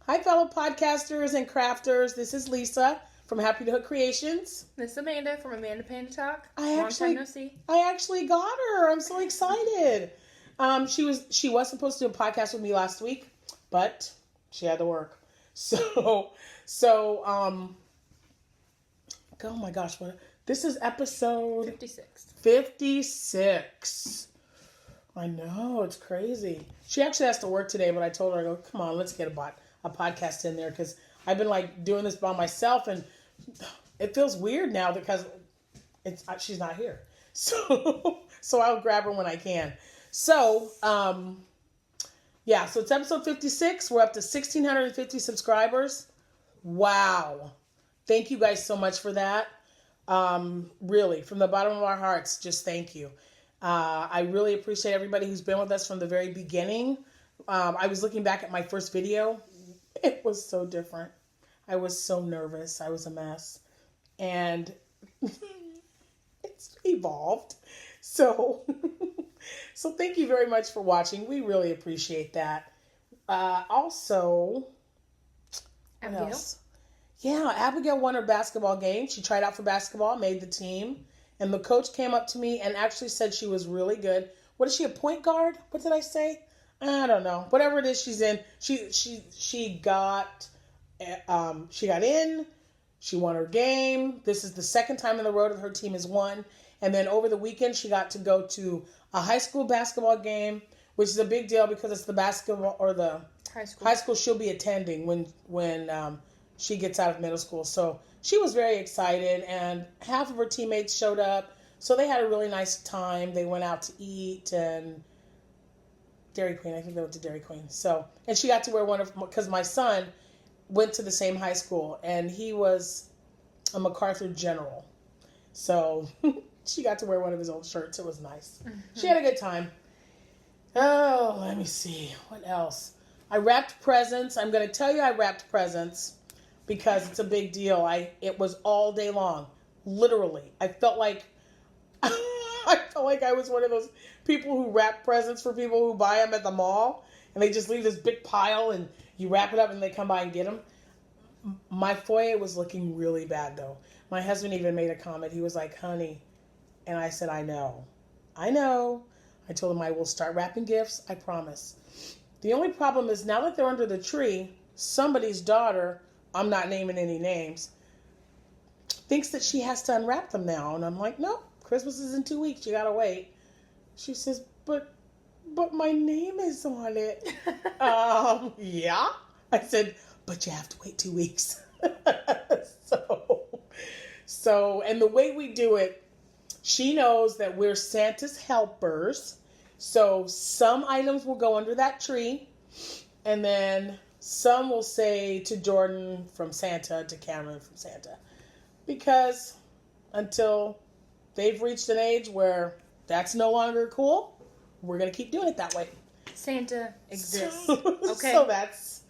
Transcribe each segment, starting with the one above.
Hi, fellow podcasters and crafters. This is Lisa from Happytohook Creations. This is Amanda from Amanda Panda Talk. Long time no see. I actually got her. I'm so excited. She was supposed to do a podcast with me last week, but she had to work. So oh my gosh, this is episode 56. I know, it's crazy. She actually has to work today, but I told her, I go, come on, let's get a podcast in there, because I've been like doing this by myself, and it feels weird now because she's not here. So I'll grab her when I can. So so it's episode 56. We're up to 1,650 subscribers. Wow. Thank you guys so much for that. Really, from the bottom of our hearts, just thank you. I really appreciate everybody who's been with us from the very beginning. I was looking back at my first video. It was so different. I was so nervous. I was a mess. And it's evolved. So thank you very much for watching. We really appreciate that. Also, what else? Yeah, Abigail won her basketball game. She tried out for basketball, made the team. And the coach came up to me and actually said she was really good. What is she, a point guard? What did I say? I don't know. Whatever it is she's in, she got in. She won her game. This is the second time in the row that her team has won. And then over the weekend, she got to go to a high school basketball game, which is a big deal because it's the basketball or the high school she'll be attending when she gets out of middle school. So she was very excited, and half of her teammates showed up. So they had a really nice time. They went out to eat and Dairy Queen. I think they went to Dairy Queen. So, and she got to wear because my son went to the same high school, and he was a MacArthur general. So she got to wear one of his old shirts. It was nice. Mm-hmm. She had a good time. Oh, let me see. What else? I wrapped presents. I'm going to tell you I wrapped presents because it's a big deal. It was all day long. Literally. I felt like I was one of those people who wrap presents for people who buy them at the mall, and they just leave this big pile and you wrap it up and they come by and get them. My foyer was looking really bad though. My husband even made a comment. He was like, honey, and I said, I know. I told him I will start wrapping gifts. I promise. The only problem is now that they're under the tree, somebody's daughter, I'm not naming any names, thinks that she has to unwrap them now. And I'm like, no, Christmas is in 2 weeks. You got to wait. She says, but my name is on it. Yeah. I said, but you have to wait 2 weeks. So, and the way we do it, she knows that we're Santa's helpers. So some items will go under that tree, and then some will say to Jordan from Santa, to Cameron from Santa. Because until they've reached an age where that's no longer cool, we're going to keep doing it that way. Santa exists. Okay. So that's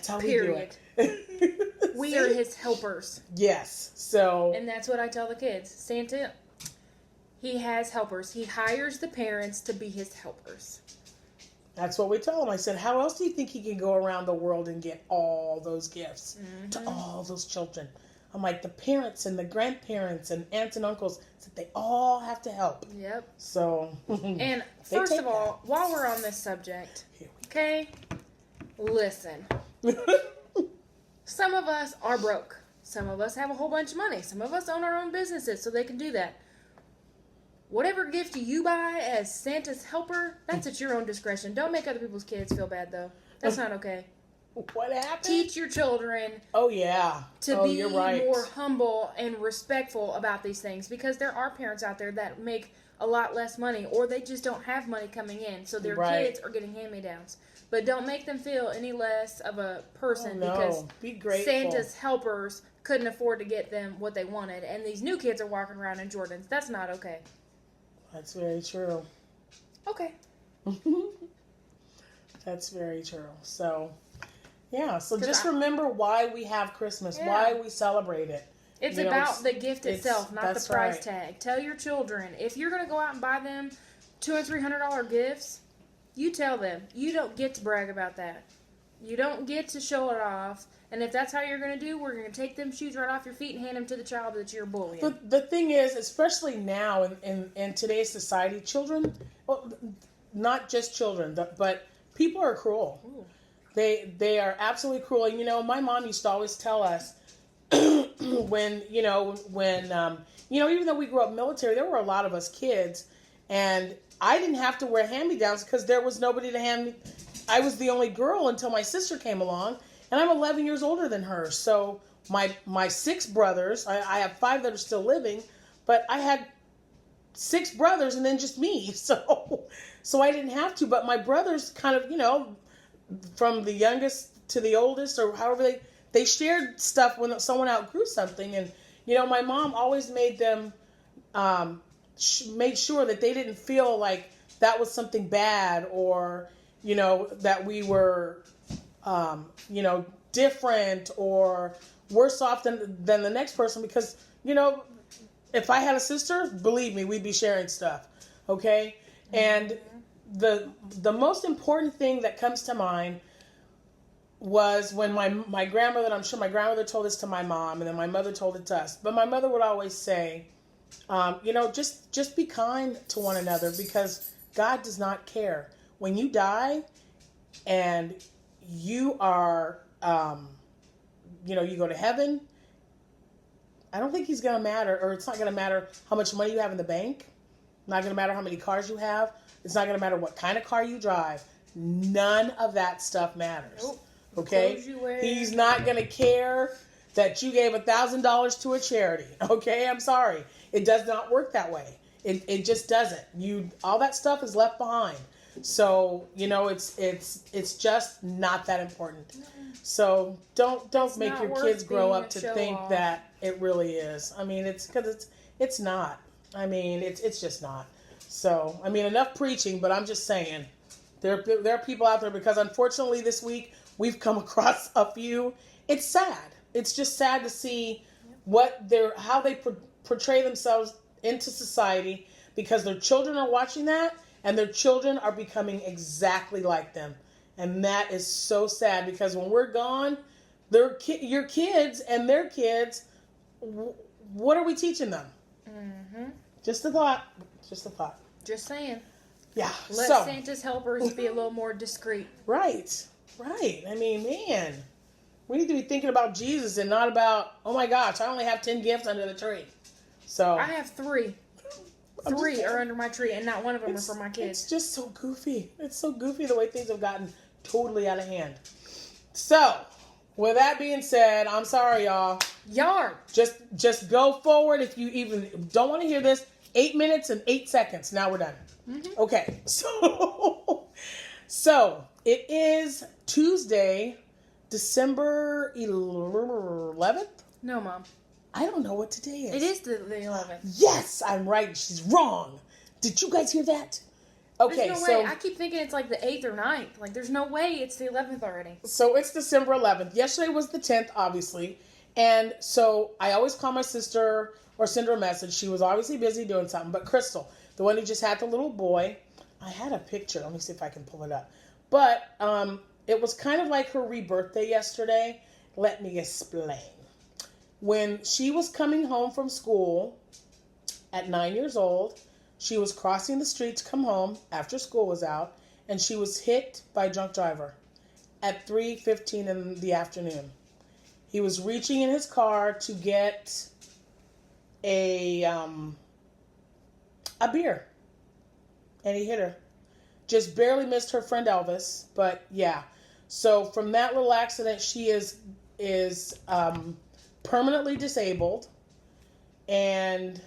how Period. We do it. We are his helpers. Yes. So. And that's what I tell the kids. Santa, he has helpers. He hires the parents to be his helpers. That's what we tell him. I said, how else do you think he can go around the world and get all those gifts to all those children? I'm like, the parents and the grandparents and aunts and uncles said they all have to help. Yep. So. And first of all, while we're on this subject, okay, listen. Some of us are broke. Some of us have a whole bunch of money. Some of us own our own businesses, so they can do that. Whatever gift you buy as Santa's helper, that's at your own discretion. Don't make other people's kids feel bad, though. That's not okay. What happened? Teach your children to be more humble and respectful about these things, because there are parents out there that make a lot less money, or they just don't have money coming in, so their kids are getting hand-me-downs. But don't make them feel any less of a person because Santa's helpers couldn't afford to get them what they wanted, and these new kids are walking around in Jordans. That's not okay. That's very true. Okay. That's very true. So, yeah. So just remember why we have Christmas, why we celebrate it. It's about the gift itself, not the price tag. Tell your children, if you're going to go out and buy them $200 and $300 gifts, you tell them. You don't get to brag about that. You don't get to show it off. And if that's how you're going to do, we're going to take them shoes right off your feet and hand them to the child that you're bullying. The thing is, especially now in today's society, children, well, not just children, but people are cruel. Ooh. They are absolutely cruel. And, my mom used to always tell us when even though we grew up military, there were a lot of us kids, and I didn't have to wear hand-me-downs because there was nobody to hand me. I was the only girl until my sister came along, and I'm 11 years older than her. So my 6 brothers, I have 5 that are still living, but I had 6 brothers and then just me. So I didn't have to, but my brothers kind of, from the youngest to the oldest, or however they shared stuff when someone outgrew something. And, my mom always made them, made sure that they didn't feel like that was something bad, or, that we were, different or worse off than the next person. Because, if I had a sister, believe me, we'd be sharing stuff. Okay. And the most important thing that comes to mind was when my grandmother, and I'm sure my grandmother told this to my mom, and then my mother told it to us, but my mother would always say, just be kind to one another, because God does not care. When you die and you are, you go to heaven, I don't think he's going to matter, or it's not going to matter how much money you have in the bank. Not going to matter how many cars you have. It's not going to matter what kind of car you drive. None of that stuff matters. Nope. Okay? He's not going to care that you gave $1,000 to a charity. Okay? I'm sorry. It does not work that way. It just doesn't. All that stuff is left behind. So, it's just not that important. So don't make your kids grow up to think that it really is. I mean, it's because it's not. I mean, it's just not. So, I mean, enough preaching, but I'm just saying there are people out there, because unfortunately this week we've come across a few. It's sad. It's just sad to see how they portray themselves into society, because their children are watching that, and their children are becoming exactly like them. And that is so sad, because when we're gone, your kids and their kids, what are we teaching them? Mm-hmm. Just a thought. Just saying. Yeah. Let Santa's helpers be a little more discreet. Right. I mean, man, we need to be thinking about Jesus and not about, oh my gosh, I only have 10 gifts under the tree. So I have 3. 3 are under my tree, and not one of them are for my kids. It's just so goofy. It's so goofy the way things have gotten totally out of hand. So, with that being said, I'm sorry, y'all. Yarn. Just go forward. If you even don't want to hear this, 8 minutes and 8 seconds. Now we're done. Mm-hmm. Okay. So it is Tuesday, December 11th? No, Mom. I don't know what today is. It is the 11th. Yes, I'm right. She's wrong. Did you guys hear that? Okay, there's no way. I keep thinking it's like the 8th or 9th. Like, there's no way it's the 11th already. So it's December 11th. Yesterday was the 10th, obviously. And so I always call my sister or send her a message. She was obviously busy doing something. But Crystal, the one who just had the little boy, I had a picture. Let me see if I can pull it up. But it was kind of like her rebirthday yesterday. Let me explain. When she was coming home from school at 9 years old, she was crossing the street to come home after school was out, and she was hit by a drunk driver at 3:15 in the afternoon. He was reaching in his car to get a beer, and he hit her. Just barely missed her friend Elvis, but yeah. So from that little accident, she is permanently disabled, and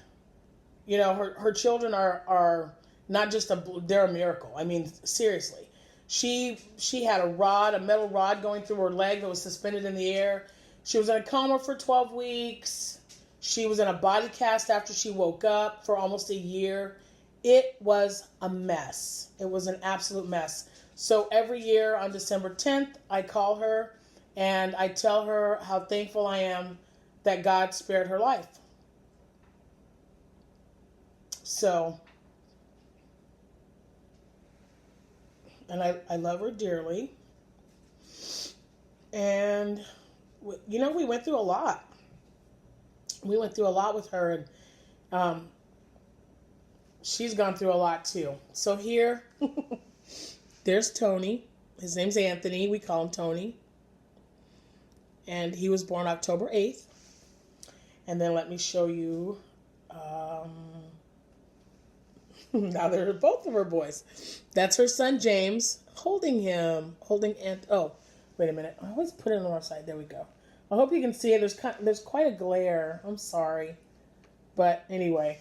her children are not just they're a miracle. I mean, seriously. She had a metal rod going through her leg that was suspended in the air. She was in a coma for 12 weeks. She was in a body cast after she woke up for almost a year. It was a mess. It was an absolute mess. So every year on December 10th, I call her and I tell her how thankful I am that God spared her life. So, and I love her dearly. And, we went through a lot. We went through a lot with her, and she's gone through a lot too. So here, there's Tony. His name's Anthony. We call him Tony. And he was born October 8th. And then let me show you. Now they're both of her boys. That's her son James holding him. Oh, wait a minute. I always put it on the wrong side. There we go. I hope you can see it. There's quite a glare. I'm sorry. But anyway.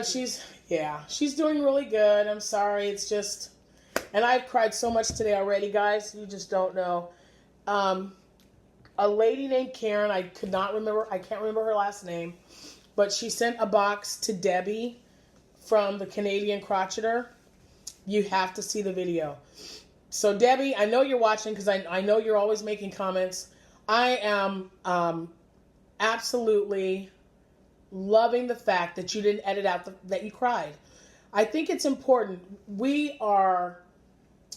She's doing really good. I'm sorry. It's just, and I've cried so much today already, guys. You just don't know. A lady named Karen, I can't remember her last name, but she sent a box to Debbie from the Canadian Crocheter. You have to see the video. So Debbie, I know you're watching because I know you're always making comments. I am absolutely loving the fact that you didn't edit out that you cried. I think it's important. We are,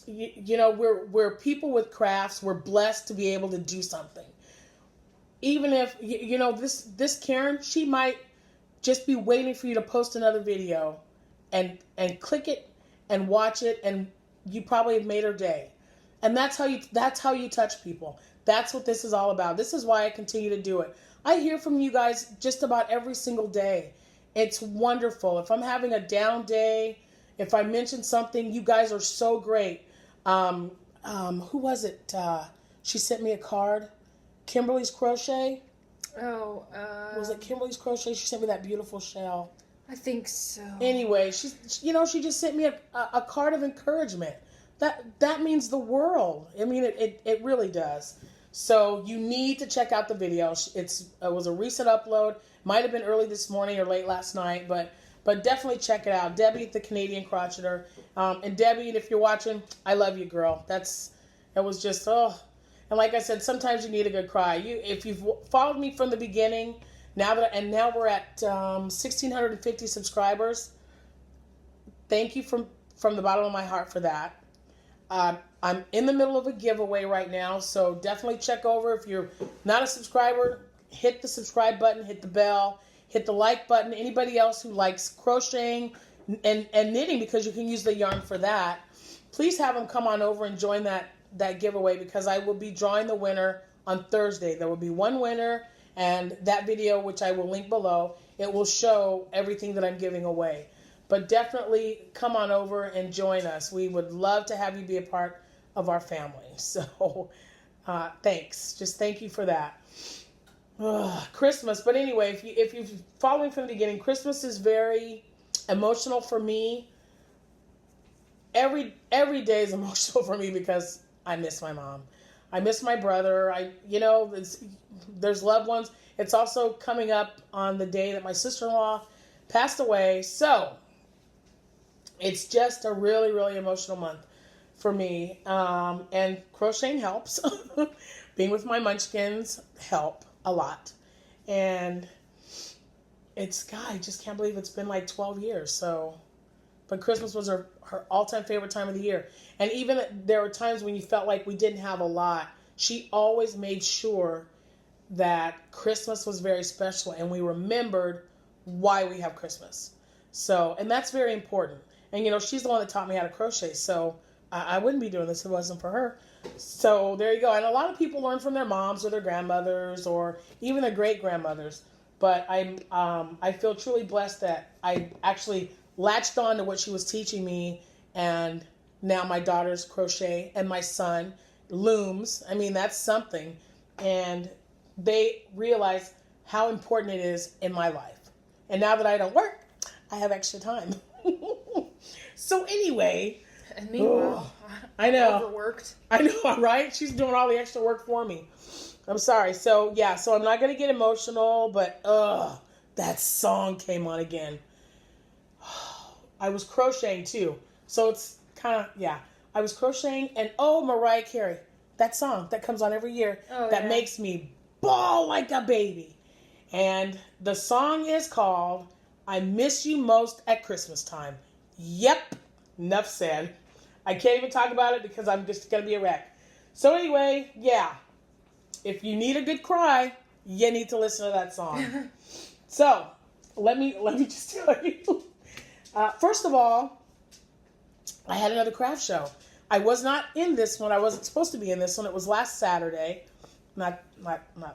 we're people with crafts. We're blessed to be able to do something. Even if, this Karen, she might just be waiting for you to post another video and click it and watch it, and you probably have made her day. And that's how you touch people. That's what this is all about. This is why I continue to do it. I hear from you guys just about every single day. It's wonderful. If I'm having a down day, if I mention something, you guys are so great. Who was it? She sent me a card. Kimberly's Crochet. Oh, was it Kimberly's Crochet? She sent me that beautiful shell. I think so. Anyway, she just sent me a card of encouragement. That means the world. I mean, it really does. So you need to check out the video. It was a recent upload. Might have been early this morning or late last night, but definitely check it out. Debbie, the Canadian Crocheter. And Debbie, if you're watching, I love you, girl. It was just, oh. And like I said, sometimes you need a good cry. If you've followed me from the beginning, now we're at 1,650 subscribers. Thank you from the bottom of my heart for that. I'm in the middle of a giveaway right now, so definitely check over. If you're not a subscriber, hit the subscribe button, hit the bell, hit the like button. Anybody else who likes crocheting and knitting, because you can use the yarn for that, please have them come on over and join that giveaway, because I will be drawing the winner on Thursday. There will be one winner, and that video, which I will link below, it will show everything that I'm giving away. But definitely come on over and join us. We would love to have you be a part of our family. So thanks. Just thank you for that. Christmas. But anyway, if you've followed me from the beginning, Christmas is very emotional for me. Every day is emotional for me because I miss my mom. I miss my brother. There's loved ones. It's also coming up on the day that my sister-in-law passed away. So it's just a really, really emotional month for me. And crocheting helps. Being with my munchkins help a lot. And I just can't believe it's been like 12 years. So, but Christmas was her all-time favorite time of the year. And even there were times when you felt like we didn't have a lot, she always made sure that Christmas was very special and we remembered why we have Christmas. So, and that's very important. And, she's the one that taught me how to crochet. So I wouldn't be doing this if it wasn't for her. So there you go. And a lot of people learn from their moms or their grandmothers or even their great-grandmothers. But I feel truly blessed that I actually latched on to what she was teaching me. And now my daughters crochet and my son looms. I mean, that's something. And they realize how important it is in my life. And now that I don't work, I have extra time. So anyway. And meanwhile, I know. Overworked. I know, right? She's doing all the extra work for me. I'm sorry. So I'm not going to get emotional, but that song came on again. I was crocheting too. So it's kind of, I was crocheting and Mariah Carey. That song that comes on every year that makes me bawl like a baby. And the song is called I Miss You Most at Christmas Time. Yep. Enough said. I can't even talk about it because I'm just going to be a wreck. So anyway, if you need a good cry, you need to listen to that song. So, let me just tell you. First of all, I had another craft show. I was not in this one. I wasn't supposed to be in this one. It was last Saturday. Not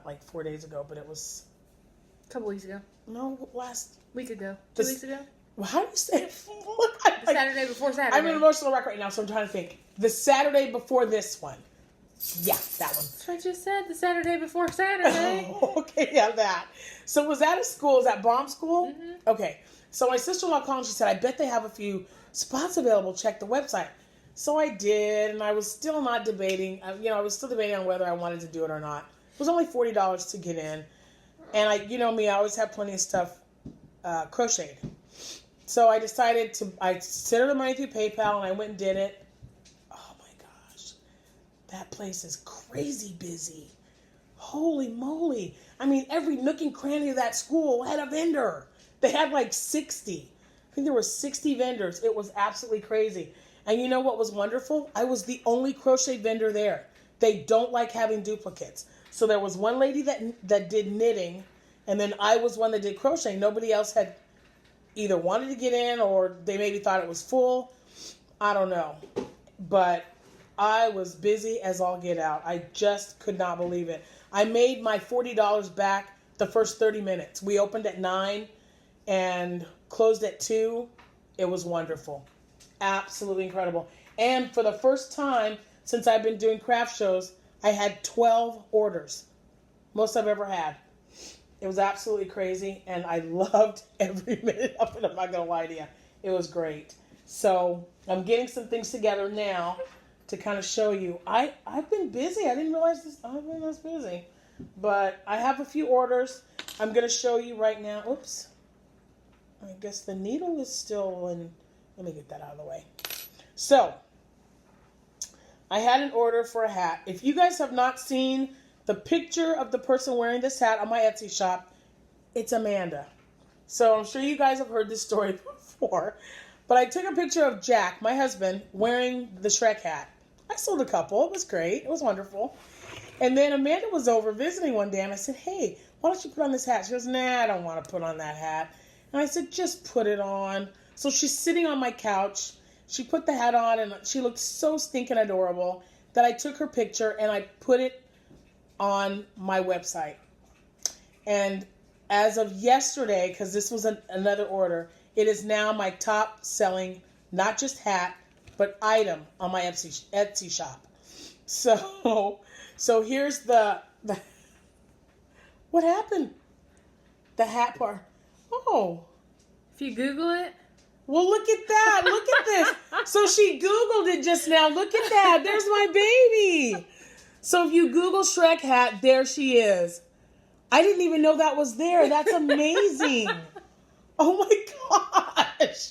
like 4 days ago, but it was... A couple weeks ago. No, last... Week ago. 2 weeks ago? Well, how do you say it? The Saturday before Saturday. I'm in an emotional wreck right now, so I'm trying to think. The Saturday before this one. Yeah, that one. That's what I just said. The Saturday before Saturday. Oh, okay, yeah, that. So was that a school? Is that bomb school? Mm-hmm. Okay. So my sister-in-law called and she said, I bet they have a few spots available. Check the website. So I did, and I was still not debating. I was still debating on whether I wanted to do it or not. It was only $40 to get in. And me, I always have plenty of stuff crocheted. So I decided I sent her the money through PayPal, and I went and did it. Oh my gosh. That place is crazy busy. Holy moly. I mean, every nook and cranny of that school had a vendor. They had like 60. I think there were 60 vendors. It was absolutely crazy. And you know what was wonderful? I was the only crochet vendor there. They don't like having duplicates. So there was one lady that did knitting, and then I was one that did crochet. Nobody else had either wanted to get in or they maybe thought it was full. I don't know. But I was busy as all get out. I just could not believe it. I made my $40 back the first 30 minutes. We opened at 9 and closed at 2. It was wonderful. Absolutely incredible. And for the first time since I've been doing craft shows, I had 12 orders. Most I've ever had. It was absolutely crazy, and I loved every minute of it. I'm not going to lie to you. It was great. So I'm getting some things together now to kind of show you. I've been busy. I didn't realize I've been this busy. But I have a few orders. I'm going to show you right now. Oops. I guess the needle is still in. Let me get that out of the way. So, I had an order for a hat. If you guys have not seen the picture of the person wearing this hat on my Etsy shop, it's Amanda. So, I'm sure you guys have heard this story before. But I took a picture of Jack, my husband, wearing the Shrek hat. I sold a couple. It was great. It was wonderful. And then Amanda was over visiting one day, and I said, hey, why don't you put on this hat? She goes, nah, I don't want to put on that hat. And I said, just put it on. So she's sitting on my couch. She put the hat on, and she looked so stinking adorable that I took her picture, and I put it on my website. And as of yesterday, because this was another order, it is now my top selling, not just hat, but item on my Etsy shop. So here's the what happened? The hat part. Oh. If you Google it. Well, look at that. Look at this. So she Googled it just now. Look at that. There's my baby. So if you Google Shrek hat, there she is. I didn't even know that was there. That's amazing. Oh my gosh.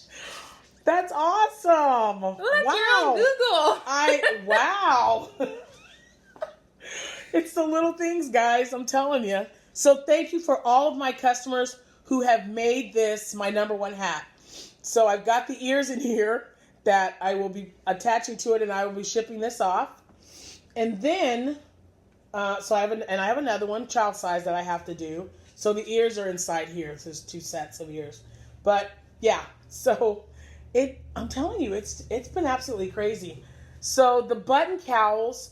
That's awesome. Look, you're on Google. Wow. It's the little things, guys. I'm telling you. So thank you for all of my customers who have made this my number one hat. So I've got the ears in here that I will be attaching to it, and I will be shipping this off. And then, so I have another one, child size, that I have to do. So the ears are inside here. So there's 2 sets of ears. But yeah, so I'm telling you, it's been absolutely crazy. So the button cowls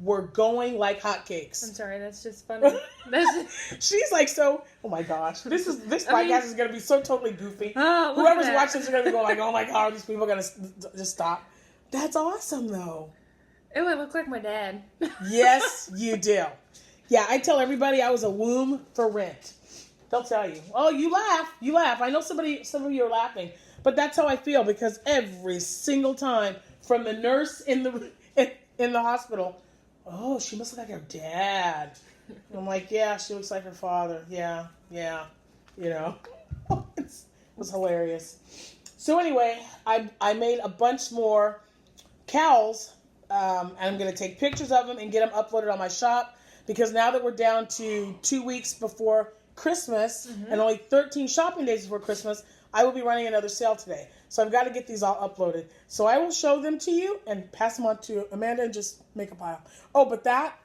were going like hotcakes. I'm sorry, that's just funny. She's like, so, oh my gosh, this podcast is going to be so totally goofy. Oh, whoever's watching this is going to be going like, oh my God, are these people going to just stop? That's awesome, though. It would look like my dad. Yes, you do. Yeah, I tell everybody I was a womb for rent. They'll tell you. Oh, you laugh. I know some of you are laughing, but that's how I feel, because every single time, from the nurse in the hospital, oh, she must look like her dad. And I'm like, yeah, she looks like her father. Yeah. You know, it was hilarious. So anyway, I made a bunch more cowls, and I'm going to take pictures of them and get them uploaded on my shop, because now that we're down to 2 weeks before Christmas and only 13 shopping days before Christmas, I will be running another sale today. So I've got to get these all uploaded. So I will show them to you and pass them on to Amanda and just make a pile. Oh, but that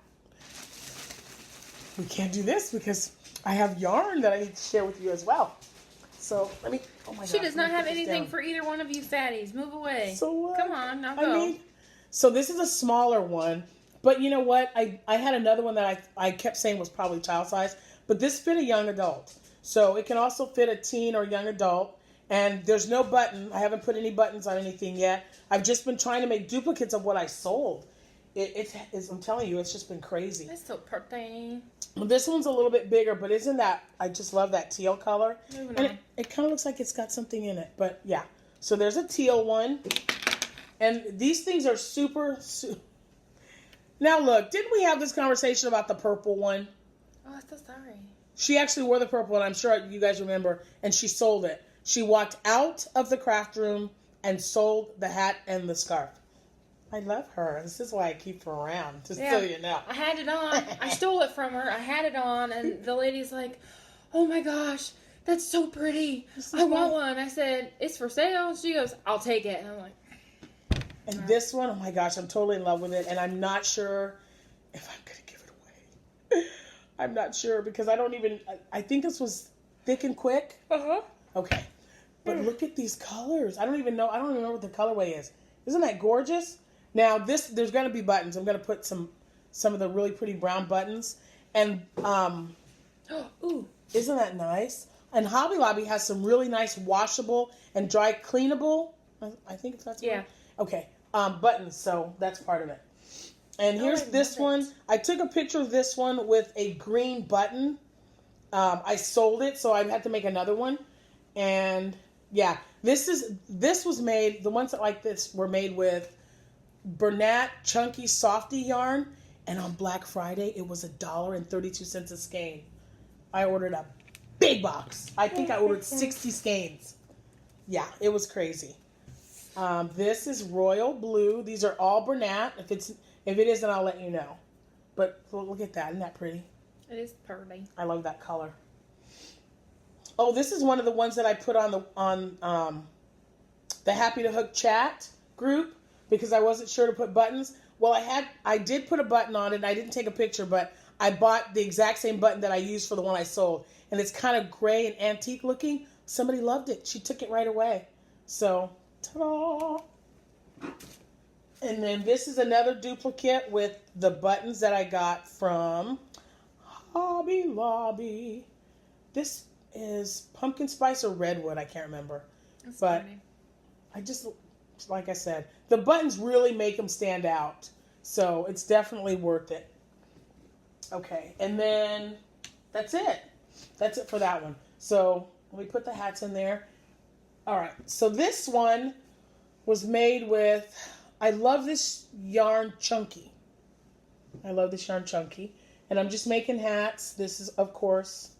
we can't do this because I have yarn that I need to share with you as well. So let me. Oh my God! She does not have anything for either one of you fatties. Move away. So what? Come on, now go. So this is a smaller one, but you know what? I had another one that I kept saying was probably child size, but this fit a young adult. So it can also fit a teen or young adult. And there's no button. I haven't put any buttons on anything yet. I've just been trying to make duplicates of what I sold. I'm telling you, it's just been crazy. That's so pretty. This one's a little bit bigger, but isn't that, I just love that teal color. And it kind of looks like it's got something in it, but yeah. So there's a teal one. And these things are super. Now look, didn't we have this conversation about the purple one? Oh, I'm so sorry. She actually wore the purple one, I'm sure you guys remember, and she sold it. She walked out of the craft room and sold the hat and the scarf. I love her. This is why I keep her around, just so you know. I had it on. I stole it from her. I had it on, and the lady's like, oh my gosh, that's so pretty. I want one. I said, it's for sale. She goes, I'll take it. And I'm like, and this one, oh my gosh, I'm totally in love with it, and I'm not sure if I'm going to give it away. I'm not sure, because I think this was thick and quick. Uh-huh. Okay. But look at these colors. I don't even know what the colorway is. Isn't that gorgeous? Now there's going to be buttons. I'm going to put some of the really pretty brown buttons. And ooh, isn't that nice? And Hobby Lobby has some really nice washable and dry cleanable. I think that's yeah. Okay. Buttons. So that's part of it. And here's this one. I took a picture of this one with a green button. I sold it, so I had to make another one. And yeah, this was made. The ones that like this were made with Bernat Chunky Softy yarn, and on Black Friday it was $1.32 a skein. I ordered a big box. I think I ordered 60 skeins. Yeah, it was crazy. This is royal blue. These are all Bernat. If it isn't, I'll let you know. But look at that. Isn't that pretty? It is pretty. I love that color. Oh, this is one of the ones that I put on the Happytohook chat group because I wasn't sure to put buttons. Well, I did put a button on it. And I didn't take a picture, but I bought the exact same button that I used for the one I sold, and it's kind of gray and antique looking. Somebody loved it. She took it right away. So, ta-da! And then this is another duplicate with the buttons that I got from Hobby Lobby. This is pumpkin spice or redwood. I can't remember. That's but funny. I just, like I said, the buttons really make them stand out. So it's definitely worth it. Okay. And then that's it. That's it for that one. So let me put the hats in there. All right. So this one was made with, I love this yarn Chunky. I love this yarn Chunky. And I'm just making hats. This is, of course,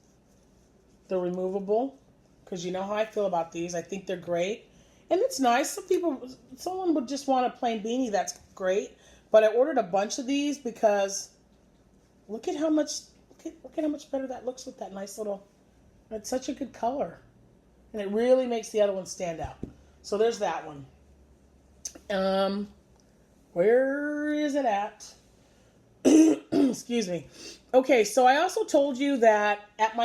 the removable, because you know how I feel about these. I think they're great. And it's nice. Someone would just want a plain beanie. That's great. But I ordered a bunch of these because look at how much better that looks with that nice little, it's such a good color. And it really makes the other one stand out. So there's that one. Where is it at? Excuse me. Okay, so I also told you that at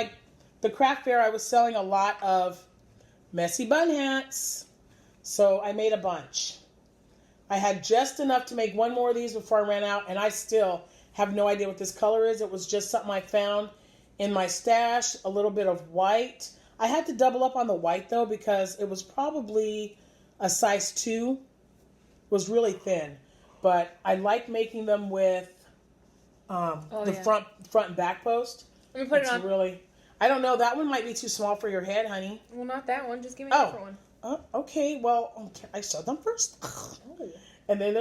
the craft fair I was selling a lot of messy bun hats. So I made a bunch. I had just enough to make one more of these before I ran out, and I still have no idea what this color is. It was just something I found in my stash, a little bit of white. I had to double up on the white though because it was probably a size 2. It was really thin. But I like making them with front and back post. Let me put it on. Really, I don't know. That one might be too small for your head, honey. Well, not that one. Just give me a different one. Okay. Well, I sewed them first. And then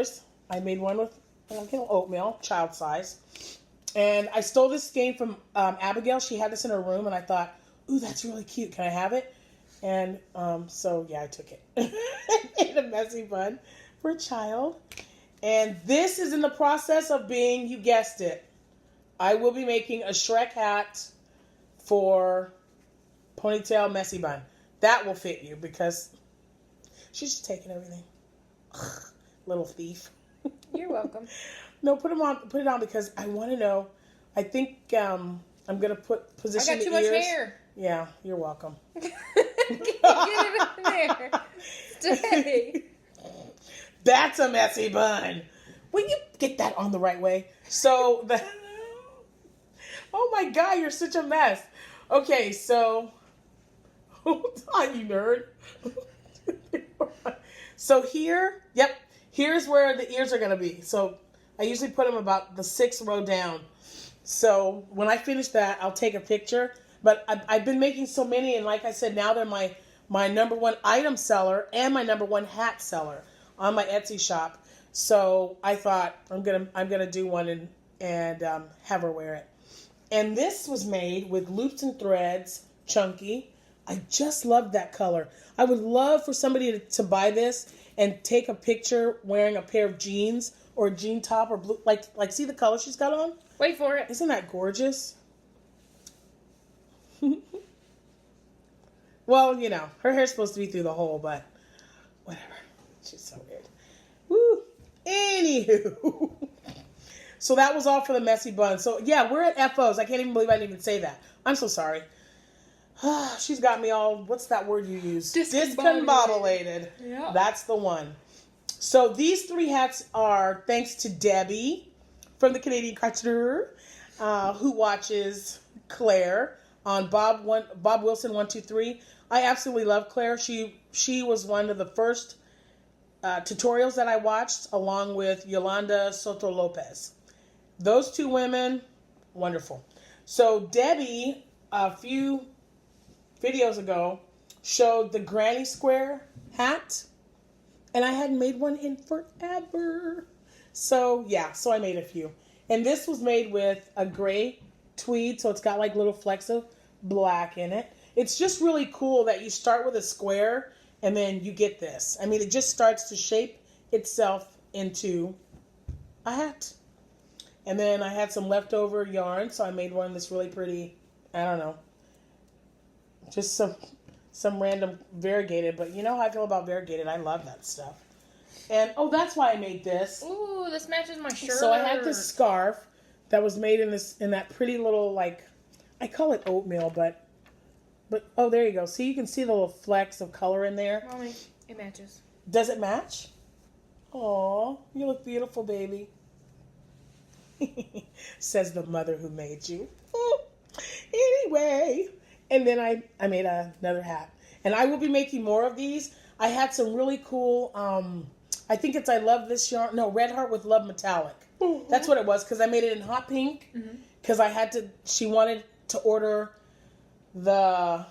I made one with oatmeal, child size. And I stole this skein from Abigail. She had this in her room, and I thought, ooh, that's really cute. Can I have it? And so, yeah, I took it. Made a messy bun for a child. And this is in the process of being, you guessed it, I will be making a Shrek hat for ponytail messy bun. That will fit you because she's just taking everything. Little thief. You're welcome. No, put it on because I want to know I think I'm going to position the ears. I got too much hair. Yeah, you're welcome. Get it in there. Stay. That's a messy bun. Will you get that on the right way? So, oh my God, you're such a mess. Okay, so, hold on, you nerd. So here's where the ears are going to be. So I usually put them about the 6th row down. So when I finish that, I'll take a picture. But I've been making so many, and like I said, now they're my number one item seller and my number one hat seller on my Etsy shop. So I thought I'm gonna do one and have her wear it. And this was made with loops and threads, chunky. I just love that color. I would love for somebody to buy this and take a picture wearing a pair of jeans or a jean top or blue. Like see the color she's got on? Wait for it. Isn't that gorgeous? Well, you know, her hair's supposed to be through the hole, but whatever. She's so weird. Woo. Anywho. So that was all for the messy bun. So yeah, we're at FOs. I can't even believe I didn't even say that. I'm so sorry. She's got me all, what's that word you use? Discombobulated. Yeah. That's the one. So these 3 hats are thanks to Debbie from the Canadian Couture, who watches Claire on Bob Wilson 123. I absolutely love Claire. She was one of the first tutorials that I watched, along with Yolanda Soto Lopez. Those 2 women, wonderful. So Debbie, a few videos ago, showed the granny square hat, and I hadn't made one in forever. So yeah, so I made a few. And this was made with a gray tweed, so it's got like little flecks of black in it. It's just really cool that you start with a square and then you get this. I mean, it just starts to shape itself into a hat. And then I had some leftover yarn, so I made one that's really pretty. I don't know, just some random variegated, but you know how I feel about variegated. I love that stuff. And that's why I made this. Ooh, this matches my shirt. So I had this scarf that was made in that pretty little, like, I call it oatmeal, but oh, there you go. See, you can see the little flecks of color in there. Mommy, it matches. Does it match? Aw, you look beautiful, baby. Says the mother who made you. Anyway, and then I made another hat. And I will be making more of these. I had some really cool, I think it's I Love This Yarn. No, Red Heart with Love Metallic. Mm-hmm. That's what it was, because I made it in hot pink. Because she wanted to order the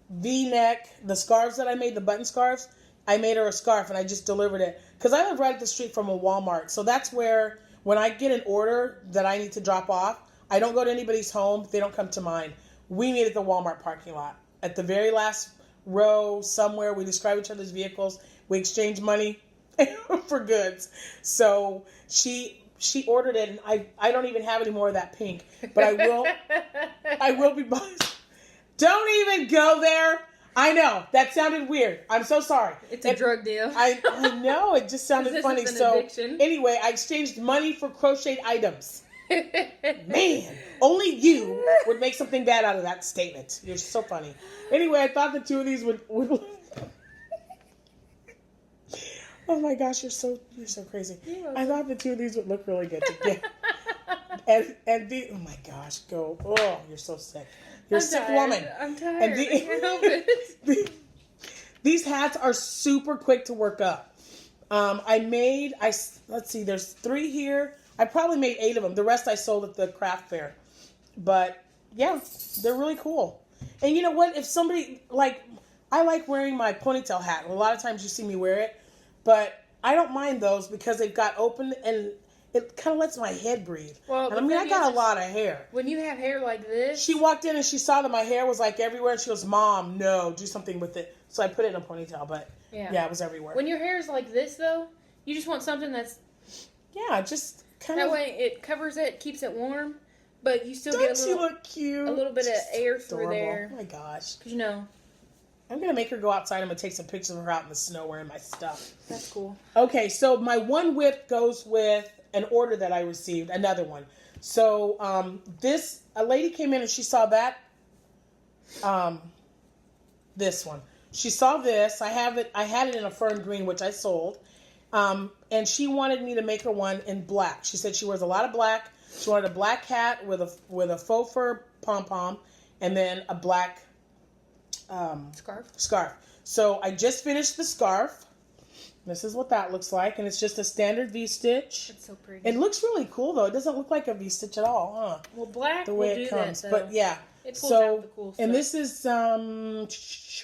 V-neck, the scarves that I made, the button scarves. I made her a scarf, and I just delivered it. Because I live right up the street from a Walmart. So that's where, when I get an order that I need to drop off, I don't go to anybody's home. They don't come to mine. We meet at the Walmart parking lot. At the very last row somewhere, we describe each other's vehicles. We exchange money for goods. So she ordered it, and I don't even have any more of that pink. But I will be buying. Don't even go there. I know. That sounded weird. I'm so sorry. It's a drug deal. I know. It just sounded funny. So addiction. Anyway, I exchanged money for crocheted items. Man, only you would make something bad out of that statement. You're so funny. Anyway, I thought the 2 of these would Oh my gosh, you're so crazy. I thought the 2 of these would look really good together. and oh my gosh, go. Oh, you're so sick. You're a sick woman. I'm tired. I can't help it. These hats are super quick to work up. Let's see, there's 3 here. I probably made 8 of them. The rest I sold at the craft fair. But yeah, they're really cool. And you know what? If somebody, I like wearing my ponytail hat. A lot of times you see me wear it. But I don't mind those because they've got open and it kind of lets my head breathe. Well, and I mean, I got a lot of hair. When you have hair like this. She walked in and she saw that my hair was like everywhere. And she goes, Mom, no, do something with it. So I put it in a ponytail. But yeah, it was everywhere. When your hair is like this, though, you just want something that's. Yeah, just kind of. That way it covers it, keeps it warm. But you still get look cute? A little bit of air through there. Oh my gosh. Because I'm going to make her go outside. I'm going to take some pictures of her out in the snow wearing my stuff. That's cool. Okay, so my one whip goes with an order that I received, another one. So a lady came in and she saw that, this one. She saw this. I had it in a fern green, which I sold. And she wanted me to make her one in black. She said she wears a lot of black. She wanted a black hat with a faux fur pom-pom and then a black scarf. So I just finished the scarf. This is what that looks like, and it's just a standard V-stitch. It's so pretty. It looks really cool, though. It doesn't look like a V-stitch at all, huh? Well, black the way it comes. That, but yeah. It pulls out the cool stuff. And this is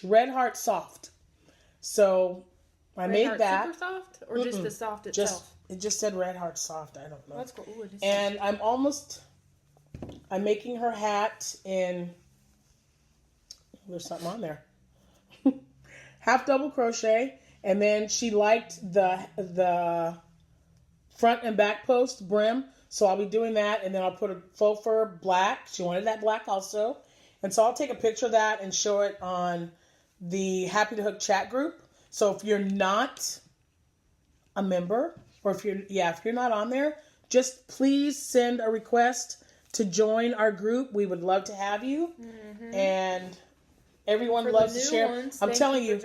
Red Heart Soft. So I Red made Heart that. Super soft, or just the soft itself? It just said Red Heart Soft. I don't know. Oh, that's cool. Ooh, and I'm making her hat in. There's something on there. Half double crochet. And then she liked the front and back post brim. So I'll be doing that. And then I'll put a faux fur black. She wanted that black also. And so I'll take a picture of that and show it on the Happy to Hook chat group. So if you're not a member, or if you're not on there, just please send a request to join our group. We would love to have you. Mm-hmm. And everyone loves to share. I'm telling you,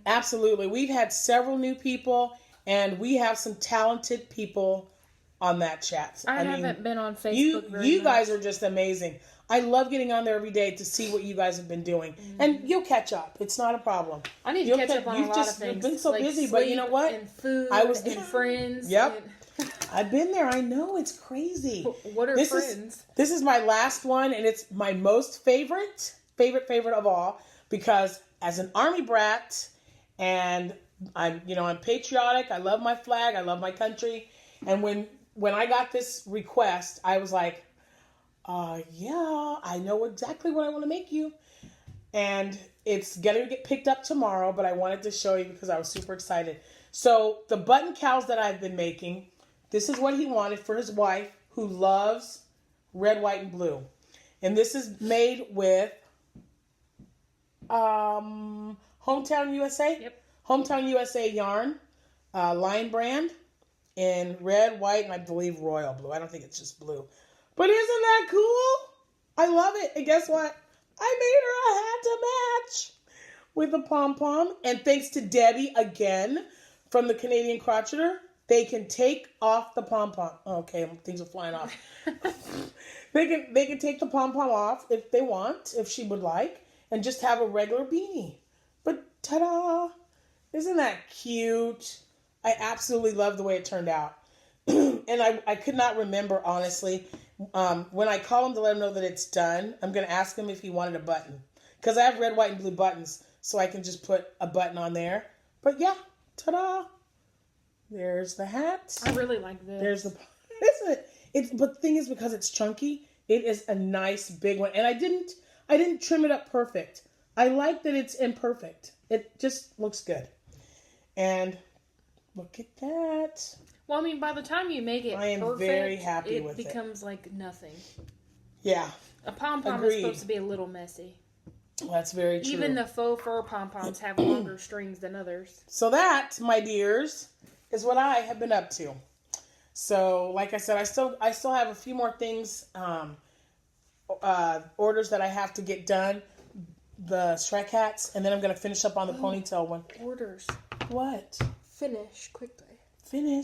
absolutely. We've had several new people, and we have some talented people on that chat. I haven't been on Facebook very much. You guys are just amazing. I love getting on there every day to see what you guys have been doing. Mm-hmm. And you'll catch up. It's not a problem. I need to catch up on a lot of things. You've been so busy, but you know what? And food and friends. Yep. I've been there. I know. It's crazy. What are friends? This is my last one, and it's my most favorite of all, because as an Army brat, and I'm patriotic. I love my flag. I love my country. And when I got this request, I was like, yeah, I know exactly what I want to make you. And it's going to get picked up tomorrow, but I wanted to show you because I was super excited. So the button cows that I've been making, this is what he wanted for his wife, who loves red, white, and blue. And this is made with Hometown USA. Yep. Hometown USA yarn, Lion brand, in red, white, and I believe royal blue. I don't think it's just blue. But isn't that cool? I love it. And guess what? I made her a hat to match with a pom-pom. And thanks to Debbie, again, from the Canadian Crocheter, they can take off the pom-pom. Okay, things are flying off. They can take the pom-pom off if they want, if she would like, and just have a regular beanie. But ta-da! Isn't that cute? I absolutely love the way it turned out. And I could not remember, honestly. When I call him to let him know that it's done, I'm going to ask him if he wanted a button. Because I have red, white, and blue buttons, so I can just put a button on there. But yeah, ta-da! There's the hat. I really like this. There's the... But the thing is, because it's chunky, it is a nice big one. And I didn't trim it up perfect. I like that it's imperfect. It just looks good. And look at that. Well, I mean, by the time you make it I am perfect, very happy with it. It becomes like nothing. Yeah. A pom-pom is supposed to be a little messy. That's very true. Even the faux fur pom-poms have longer strings than others. So that, my dears, is what I have been up to. So, like I said, I still have a few more things, orders that I have to get done. The Shrek hats, and then I'm going to finish up on the ponytail one. Orders. What? Finish quickly. Okay,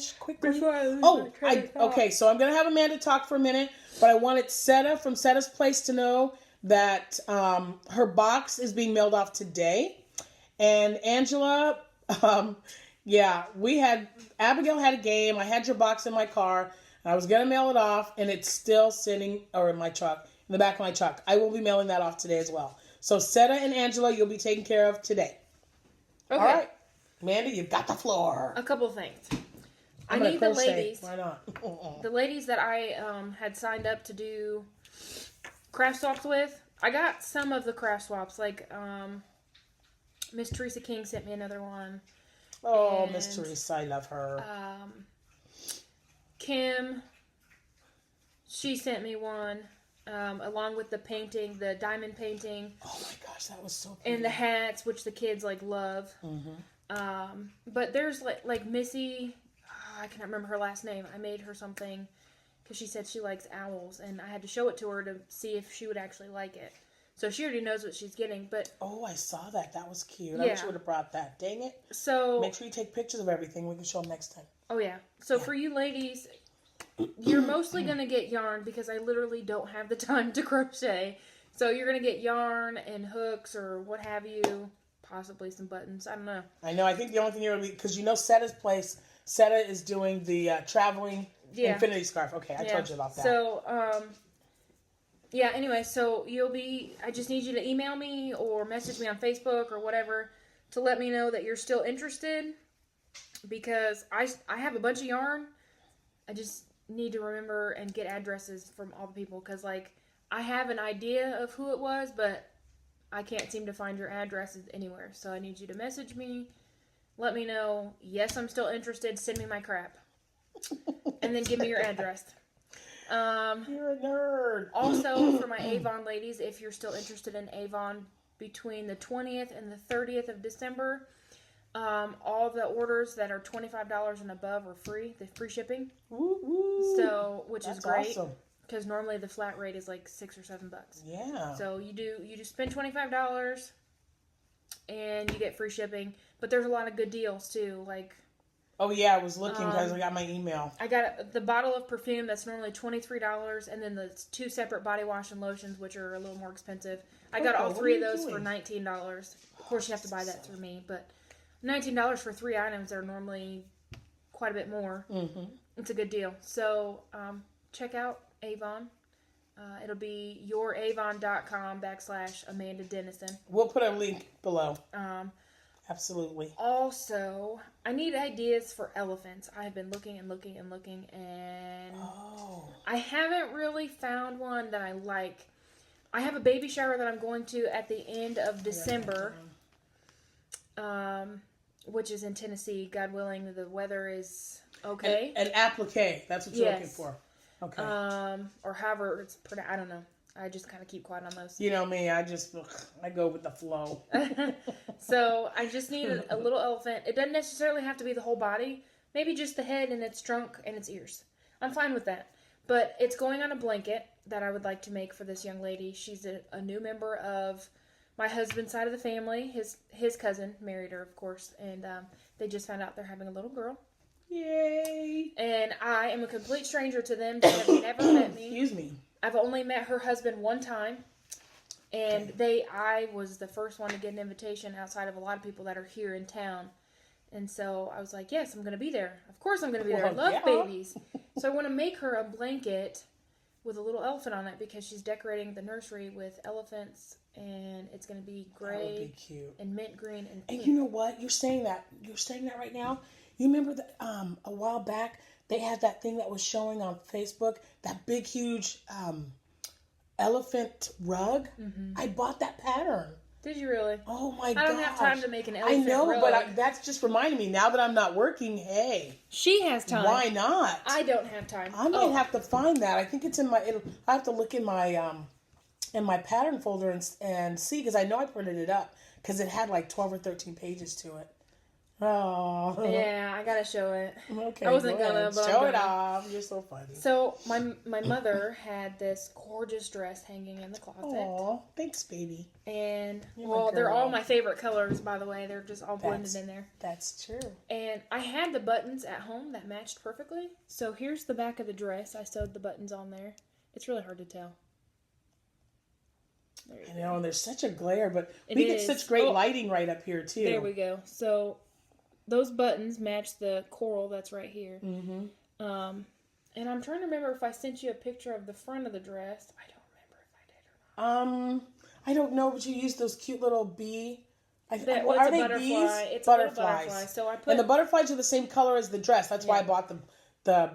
so I'm going to have Amanda talk for a minute, but I wanted Seta from Seta's Place to know that her box is being mailed off today. And Angela, Abigail had a game. I had your box in my car, and I was going to mail it off, and it's still sitting, or in my truck, in the back of my truck. I will be mailing that off today as well. So Seta and Angela, you'll be taken care of today. Okay. All right. Amanda, you've got the floor. A couple things. I need the ladies. Why not? The ladies that I had signed up to do craft swaps with, I got some of the craft swaps. Like Miss Teresa King sent me another one. Oh, Miss Teresa, I love her. Kim, she sent me one. Along with the painting, the diamond painting. Oh my gosh, that was so pretty. And the hats, which the kids love. Mm-hmm. But there's like Missy, I cannot remember her last name. I made her something because she said she likes owls, and I had to show it to her to see if she would actually like it. So she already knows what she's getting, but... Oh, I saw that. That was cute. I wish you would have brought that. Dang it. So... Make sure you take pictures of everything. We can show them next time. Oh, yeah. So for you ladies, you're mostly going to get yarn because I literally don't have the time to crochet. So you're going to get yarn and hooks or what have you. Possibly some buttons. I don't know. I know. I think the only thing you're going to... Because you know Setta's place. Setta is doing the traveling infinity scarf. Okay, I told you about that. So, yeah, anyway, so I just need you to email me or message me on Facebook or whatever to let me know that you're still interested, because I have a bunch of yarn. I just need to remember and get addresses from all the people, because, like, I have an idea of who it was, but I can't seem to find your addresses anywhere. So I need you to message me, let me know, yes, I'm still interested, send me my crap, and then give me your address. You're a nerd. Also, for my Avon ladies, if you're still interested in Avon between the 20th and the 30th of December, all the orders that are $25 and above are free. The free shipping. Woo-woo. So, which is great. Awesome. Because normally the flat rate is like $6 or $7. Yeah. So you just spend $25 and you get free shipping. But there's a lot of good deals too. Like, oh yeah, I was looking because I got my email. I got the bottle of perfume that's normally $23, and then the 2 separate body wash and lotions, which are a little more expensive. I got all 3 of those for $19. Of course, you have to buy that through me, but $19 for 3 items are normally quite a bit more. Mm-hmm. It's a good deal. So check out Avon. It'll be youravon.com/Amanda Dennison. We'll put a link below. Absolutely. Also, I need ideas for elephants. I have been looking and looking and looking, and I haven't really found one that I like. I have a baby shower that I'm going to at the end of December, which is in Tennessee. God willing, the weather is okay. An applique. That's what you're looking for. Okay. Or however it's I don't know. I just kind of keep quiet on those. You know me, I go with the flow. So I just need a little elephant. It doesn't necessarily have to be the whole body. Maybe just the head and its trunk and its ears. I'm fine with that. But it's going on a blanket that I would like to make for this young lady. She's a new member of my husband's side of the family. His cousin married her, of course. And they just found out they're having a little girl. Yay! And I am a complete stranger to them. They have never met me. Excuse me. I've only met her husband one time, and I was the first one to get an invitation outside of a lot of people that are here in town. And so I was like, yes, I'm going to be there. Of course I'm going to be there. I love babies. So I want to make her a blanket with a little elephant on it, because she's decorating the nursery with elephants, and it's going to be gray that would be cute. And mint green and pink. And you know what? You're saying that right now. You remember that a while back, they had that thing that was showing on Facebook, that big, huge elephant rug. Mm-hmm. I bought that pattern. Did you really? Oh my god! I don't have time to make an elephant rug. I know, but that's just reminding me. Now that I'm not working, hey. She has time. Why not? I don't have time. I might have to find that. I think it's in my... I have to look in my pattern folder and see, because I know I printed it up, because it had like 12 or 13 pages to it. Oh. Yeah, I gotta show it. Okay, I wasn't gonna, but show it off. You're so funny. So my mother had this gorgeous dress hanging in the closet. Aw, thanks, baby. And they're all my favorite colors, by the way. They're just all blended in there. That's true. And I had the buttons at home that matched perfectly. So here's the back of the dress. I sewed the buttons on there. It's really hard to tell. I know, and there's such a glare, but we get such great lighting right up here too. There we go. So those buttons match the coral that's right here. Mm-hmm. And I'm trying to remember if I sent you a picture of the front of the dress. I don't remember if I did or not. I don't know, but you used those cute little bee. Are they butterfly? Bees? It's butterflies. Butterfly. So and the butterflies are the same color as the dress. That's why I bought the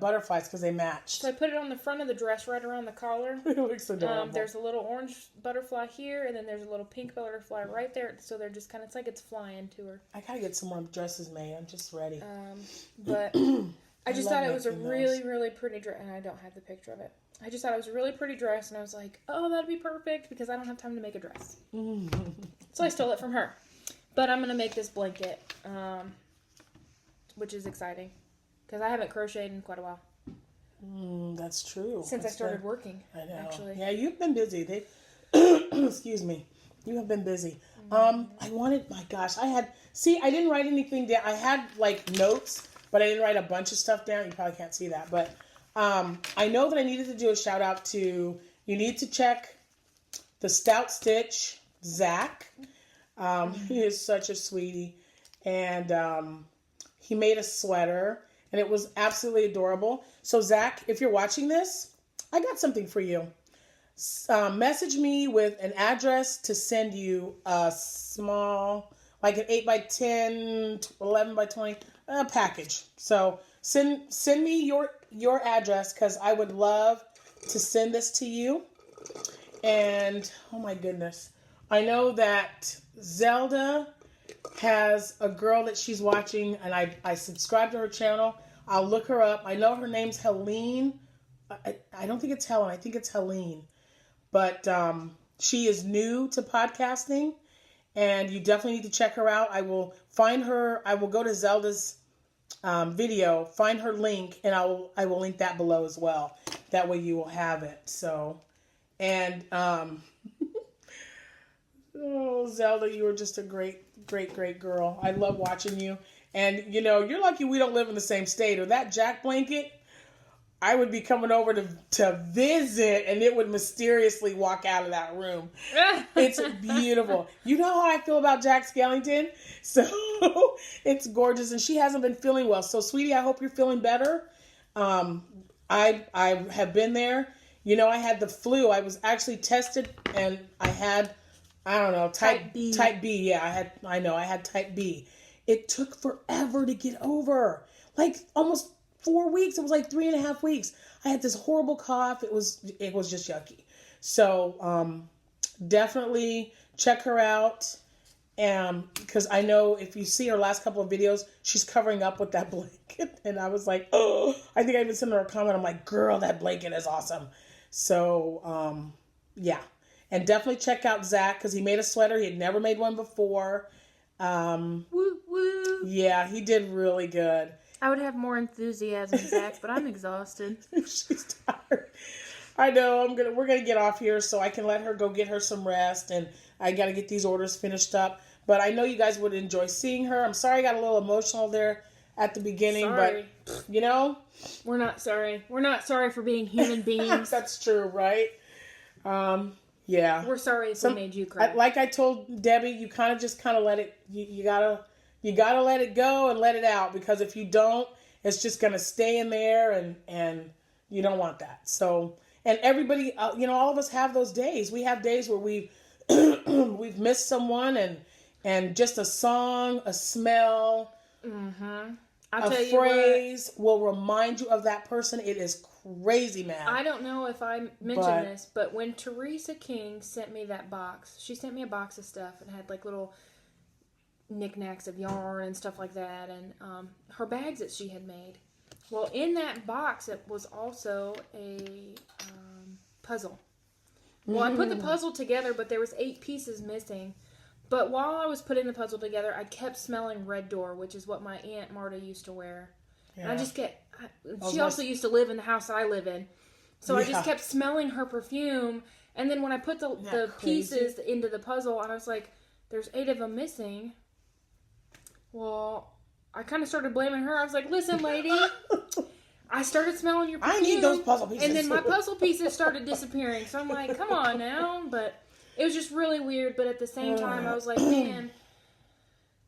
butterflies, because they matched. So I put it on the front of the dress, right around the collar. It looks adorable. There's a little orange butterfly here, and then there's a little pink butterfly right there. So they're just kind of, it's like it's flying to her. I gotta get some more dresses made. I'm just ready. But I just thought it was a really, really pretty dress, and I don't have the picture of it. I just thought it was a really pretty dress, and I was like, oh, that'd be perfect, because I don't have time to make a dress. So I stole it from her. But I'm gonna make this blanket, which is exciting. because I haven't crocheted in quite a while. That's true. Since I started working. I know. Actually. Yeah, you've been busy. Excuse me. You have been busy. My gosh, I didn't write anything down. I had like notes, but I didn't write a bunch of stuff down. You probably can't see that, but I know that I needed to do a shout out to, you need to check the Stout Stitch, Zach. He is such a sweetie. And he made a sweater, and it was absolutely adorable. So Zach, if you're watching this, I got something for you. Message me with an address to send you a small, like an 8x10, 11x20 package. So send me your address, because I would love to send this to you. And oh my goodness, I know that Zelda has a girl that she's watching, and I subscribe to her channel. I'll look her up. I know her name's Helene. I don't think it's Helen. I think it's Helene. But she is new to podcasting, and you definitely need to check her out. I will find her. I will go to Zelda's video, find her link, and I will link that below as well. That way you will have it. So, and oh, Zelda, you are just a great girl. I love watching you. And, you're lucky we don't live in the same state. Or that Jack blanket, I would be coming over to visit, and it would mysteriously walk out of that room. It's beautiful. You know how I feel about Jack Skellington? So it's gorgeous, and she hasn't been feeling well. So, sweetie, I hope you're feeling better. I have been there. I had the flu. I was actually tested, and I had, I don't know, type B. Type B, yeah. I had type B. It took forever to get over. Like almost 4 weeks. It was like 3.5 weeks. I had this horrible cough. It was just yucky. So definitely check her out. Because I know if you see her last couple of videos, she's covering up with that blanket. And I was like, oh, I think I even sent her a comment. I'm like, girl, that blanket is awesome. So, yeah. And definitely check out Zach, because he made a sweater. He had never made one before. Woo woo. Yeah, he did really good. I would have more enthusiasm, Zach, but I'm exhausted. She's tired. I know. We're gonna get off here so I can let her go get her some rest, and I gotta get these orders finished up. But I know you guys would enjoy seeing her. I'm sorry I got a little emotional there at the beginning, but we're not sorry. We're not sorry for being human beings. That's true, right? Yeah. We're sorry if we made you cry. Like I told Debbie, you kind of let it. You gotta let it go and let it out, because if you don't, it's just gonna stay in there, and you don't want that. So, and everybody, all of us have those days. We have days where we've missed someone, and just a song, a smell, a phrase will remind you of that person. It is crazy, man. I don't know if I mentioned this, but when Teresa King sent me that box, she sent me a box of stuff. It had like little knickknacks of yarn and stuff like that, and her bags that she had made. Well, in that box, it was also a puzzle. Well, I put the puzzle together, but there was 8 pieces missing. But while I was putting the puzzle together, I kept smelling Red Door, which is what my Aunt Marta used to wear. Yeah. And I just she also used to live in the house that I live in. So I just kept smelling her perfume. And then when I put the pieces into the puzzle, and I was like, there's 8 of them missing. Well, I kind of started blaming her. I was like, listen, lady, I started smelling your perfume. I need those puzzle pieces. And then my puzzle pieces started disappearing. So I'm like, come on now. But it was just really weird. But at the same time, I was like, man,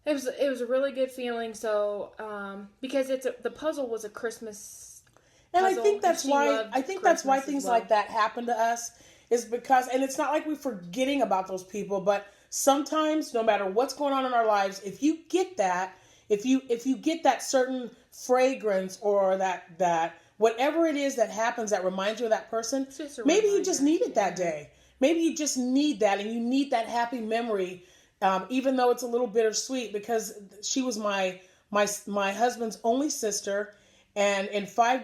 it was a really good feeling. So, because the puzzle was a Christmas puzzle. And I think that's why things like that happen to us, is because, and it's not like we're forgetting about those people, but sometimes, no matter what's going on in our lives, if you get that, if you get that certain fragrance, or that whatever it is that happens that reminds you of that person, maybe you just need it that day. Maybe you just need that, and you need that happy memory, even though it's a little bittersweet, because she was my husband's only sister, and in 4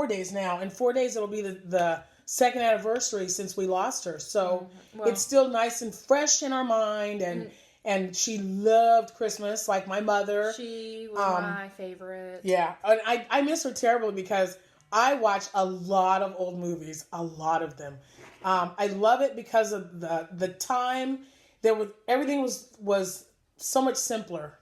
days now, in 4 days it'll be the second anniversary since we lost her. So it's still nice and fresh in our mind, And she loved Christmas, like my mother. She was my favorite. Yeah. And I miss her terribly because I watch a lot of old movies, a lot of them. I love it because of the time. Everything was so much simpler,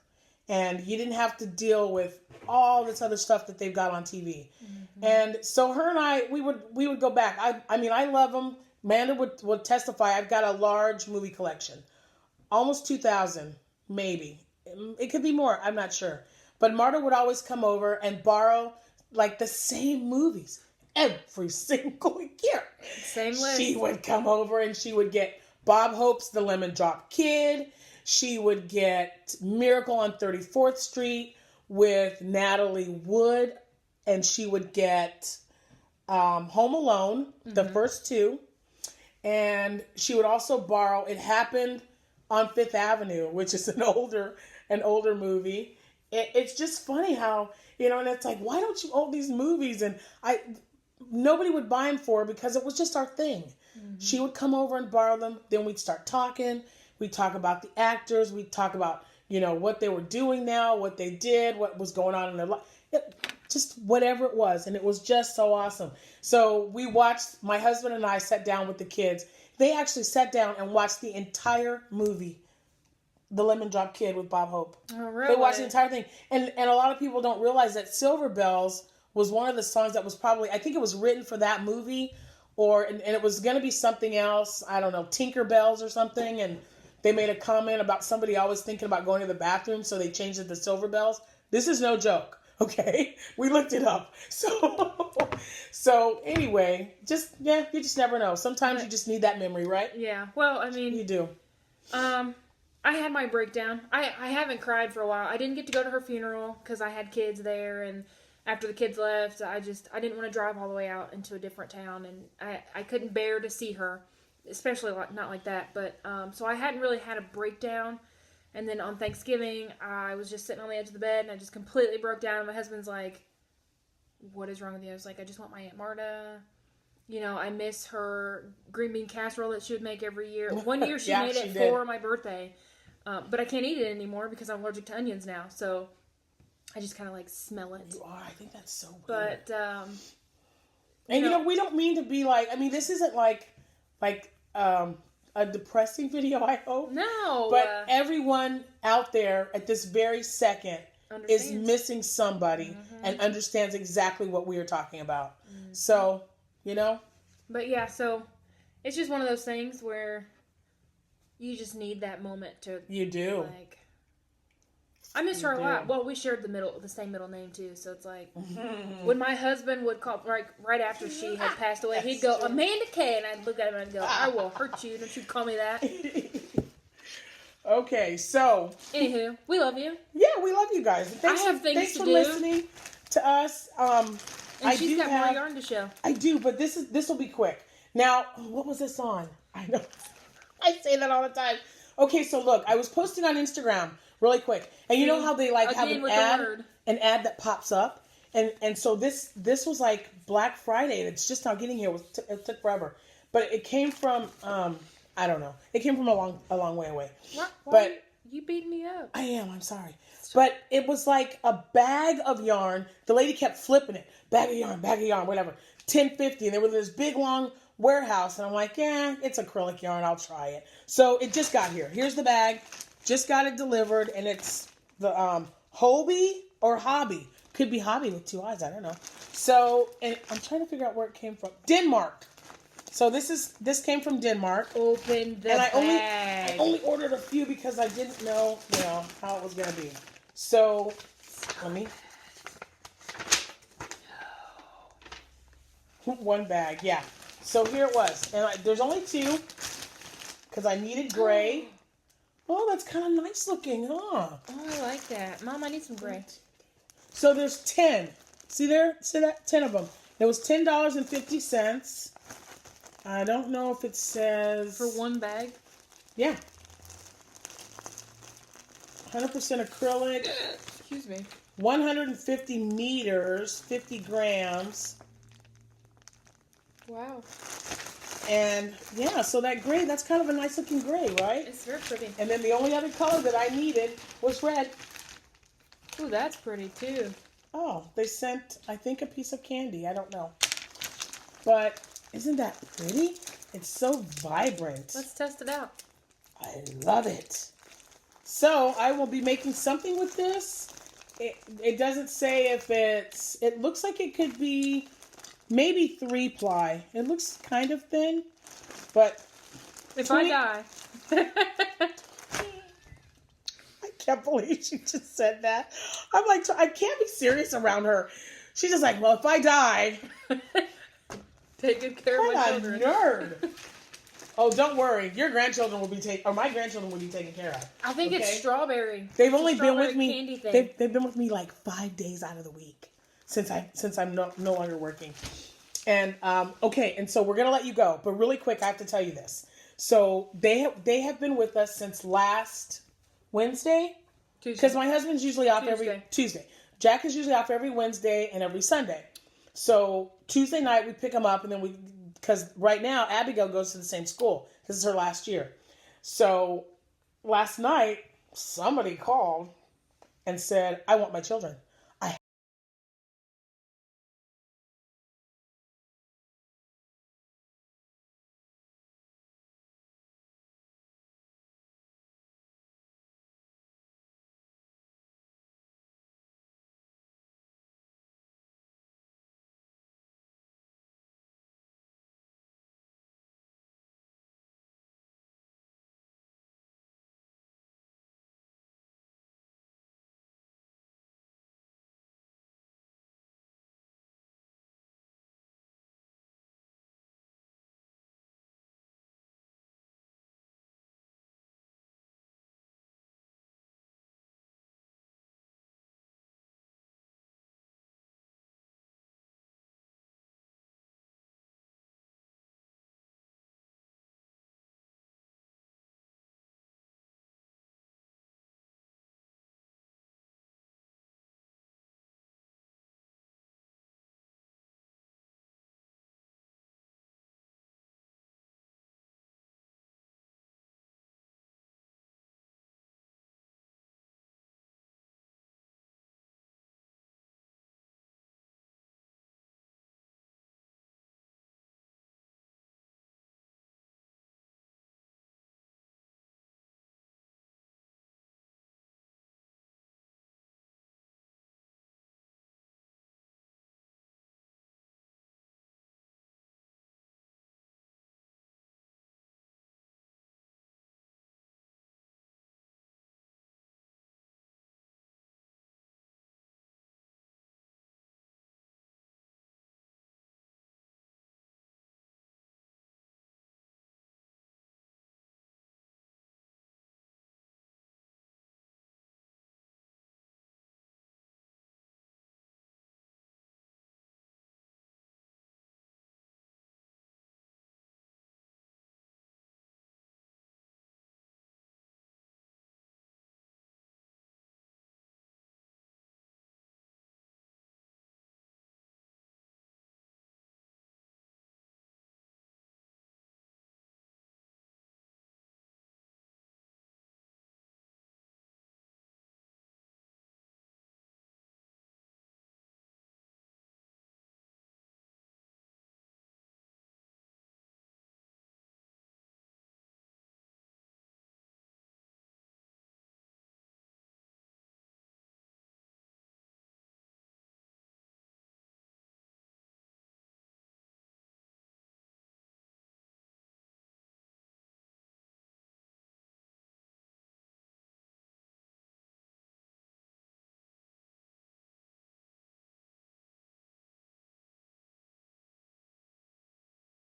and you didn't have to deal with all this other stuff that they've got on TV. Mm-hmm. And so her and I, we would go back. I mean, I love them. Amanda would testify. I've got a large movie collection, almost 2,000, maybe. It could be more. I'm not sure. But Marta would always come over and borrow like the same movies every single year. Same list. She would come over and she would get Bob Hope's The Lemon Drop Kid. She would get Miracle on 34th Street with Natalie Wood. And she would get Home Alone, the first two. And she would also borrow It Happened on Fifth Avenue, which is an older movie. It's just funny how, and it's like, why don't you own these movies? And nobody would buy them for her because it was just our thing. Mm-hmm. She would come over and borrow them. Then we'd start talking. We'd talk about the actors. We'd talk about, what they were doing now, what they did, what was going on in their life. Just whatever it was. And it was just so awesome. So we watched, my husband and I sat down with the kids. They actually sat down and watched the entire movie, The Lemon Drop Kid with Bob Hope. Oh, really? They watched the entire thing. And a lot of people don't realize that Silver Bells was one of the songs that was probably, I think it was written for that movie, and it was going to be something else. I don't know, Tinker Bells or something. And they made a comment about somebody always thinking about going to the bathroom, so they changed it to Silver Bells. This is no joke. Okay, we looked it up. So anyway, you just never know. Sometimes you just need that memory, right? Yeah. Well, I mean, you do. I had my breakdown. I haven't cried for a while. I didn't get to go to her funeral because I had kids there, and after the kids left, I didn't want to drive all the way out into a different town, and I couldn't bear to see her, especially not like that. But so I hadn't really had a breakdown. And then on Thanksgiving, I was just sitting on the edge of the bed, and I just completely broke down. And my husband's like, "What is wrong with you?" I was like, "I just want my Aunt Marta. I miss her green bean casserole that she would make every year. One year she made it for my birthday, but I can't eat it anymore because I'm allergic to onions now. So I just kind of like smell it. You are. I think that's so weird. But and we don't mean to be like. I mean, this isn't like a depressing video, I hope. No. But everyone out there at this very second is missing somebody and understands exactly what we are talking about. Mm-hmm. So, But yeah, so it's just one of those things where you just need that moment to... You do. I miss her a lot. Well, we shared the same middle name too, so it's like when my husband would call right after she had passed away, he'd go, "Amanda Kay," and I'd look at him and I'd go, "I will hurt you. Don't you call me that." Okay, so anywho, we love you. Yeah, we love you guys. Thanks for listening to us. And she's got more yarn to show. I do, but this will be quick. Now, what was this on? I know I say that all the time. Okay, so look, I was posting on Instagram. Really quick. And you know how they have an ad that pops up? And so this was like Black Friday. It's just now getting here. It took forever. But it came from, I don't know. It came from a long way away. But you beat me up. I am. I'm sorry. But it was like a bag of yarn. The lady kept flipping it. Bag of yarn, whatever. $10.50. And they were in this big, long warehouse. And I'm like, it's acrylic yarn. I'll try it. So it just got here. Here's the bag. Just got it delivered, and it's the Hobie or Hobby. Could be Hobby with two eyes. I don't know. So, and I'm trying to figure out where it came from. Denmark. So this came from Denmark. Open the bag. I only ordered a few because I didn't know, how it was gonna be. So let me. One bag, yeah. So here it was, and there's only two because I needed gray. Oh, that's kind of nice looking, huh? Oh, I like that. Mom, I need some gray. So there's 10. See there? See that? 10 of them. It was $10.50. I don't know if it says... For one bag? Yeah. 100% acrylic. Excuse me. 150 meters, 50 grams. Wow. And yeah, so that gray, that's kind of a nice looking gray, right? It's very pretty. And then the only other color that I needed was red. Ooh, that's pretty too. Oh, they sent, I think, a piece of candy. I don't know. But isn't that pretty? It's so vibrant. Let's test it out. I love it. So I will be making something with this. It doesn't say if it looks like it could be maybe 3-ply. It looks kind of thin, but if I die. I can't believe she just said that. I'm like, I can't be serious around her. She's just like, well, if I die, take good care of my children. Nerd. Oh, don't worry. Your grandchildren will be my grandchildren will be taken care of. I think it's strawberry. They've only been with me. They've been with me like 5 days out of the week since I'm no longer working. And okay, and so we're gonna let you go, but really quick, I have to tell you this. So they have been with us since last Wednesday, because my husband's usually off every Tuesday. Jack is usually off every Wednesday and every Sunday. So Tuesday night we pick him up, and then because right now Abigail goes to the same school. This is her last year. So last night somebody called and said, "I want my children."